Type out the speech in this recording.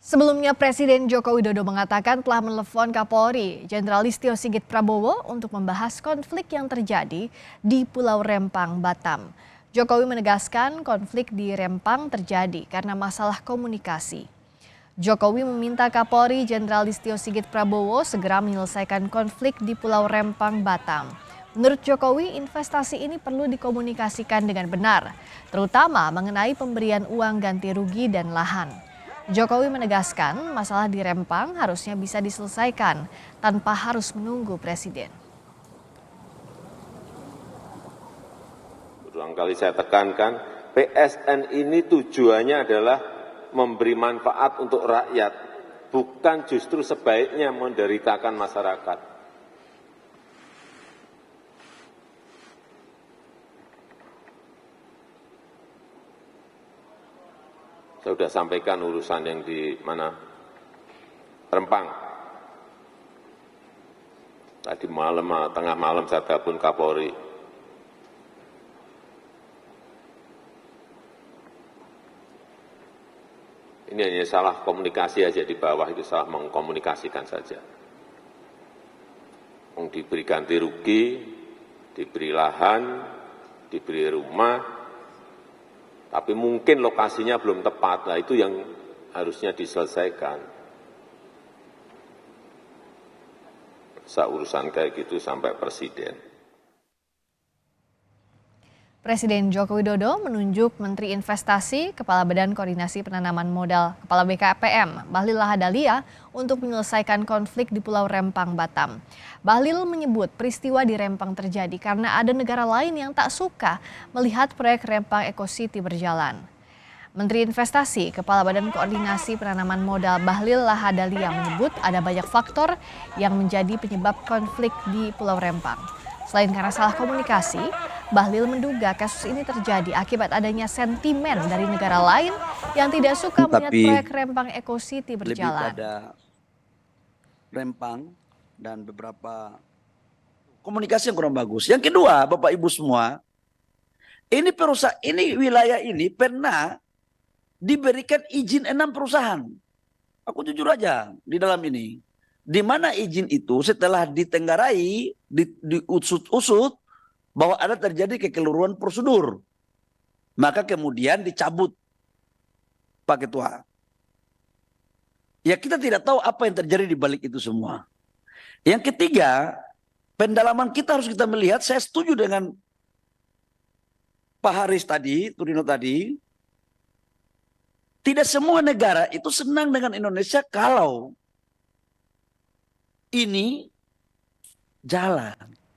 Sebelumnya Presiden Joko Widodo mengatakan telah menelepon Kapolri Jenderal Listio Sigit Prabowo untuk membahas konflik yang terjadi di Pulau Rempang, Batam. Jokowi menegaskan konflik di Rempang terjadi karena masalah komunikasi. Jokowi meminta Kapolri Jenderal Listio Sigit Prabowo segera menyelesaikan konflik di Pulau Rempang, Batam. Menurut Jokowi, investasi ini perlu dikomunikasikan dengan benar, terutama mengenai pemberian uang ganti rugi dan lahan. Jokowi menegaskan masalah di Rempang harusnya bisa diselesaikan tanpa harus menunggu presiden. Berulang kali saya tekankan, PSN ini tujuannya adalah memberi manfaat untuk rakyat, bukan justru sebaiknya menderitakan masyarakat. Saya sudah sampaikan urusan yang di mana Rempang. Tadi malam, tengah malam saya telepon Kapolri. Ini hanya salah komunikasi aja di bawah, itu salah mengkomunikasikan saja. Diberi ganti rugi, diberi lahan, diberi rumah, tapi mungkin lokasinya belum tepat. Nah, itu yang harusnya diselesaikan. Masa urusan kayak gitu sampai presiden. Presiden Joko Widodo menunjuk Menteri Investasi, Kepala Badan Koordinasi Penanaman Modal, Kepala BKPM, Bahlil Lahadalia untuk menyelesaikan konflik di Pulau Rempang, Batam. Bahlil menyebut peristiwa di Rempang terjadi karena ada negara lain yang tak suka melihat proyek Rempang Eco City berjalan. Menteri Investasi, Kepala Badan Koordinasi Penanaman Modal Bahlil Lahadalia menyebut ada banyak faktor yang menjadi penyebab konflik di Pulau Rempang. Selain karena salah komunikasi, Bahlil menduga kasus ini terjadi akibat adanya sentimen dari negara lain yang tidak suka melihat proyek Rempang Eco City berjalan. Lebih pada Rempang dan beberapa komunikasi yang kurang bagus. Yang kedua, Bapak Ibu semua, ini perusahaan, ini wilayah ini pernah diberikan izin 6 perusahaan. Aku jujur aja di dalam ini. Di mana izin itu setelah ditenggarai, diusut-usut bahwa ada terjadi kekeliruan prosedur. Maka kemudian dicabut, Pak Ketua. Ya, kita tidak tahu apa yang terjadi di balik itu semua. Yang ketiga, pendalaman kita harus kita melihat, saya setuju dengan Pak Haris tadi, Turino tadi, tidak semua negara itu senang dengan Indonesia kalau ini jalan.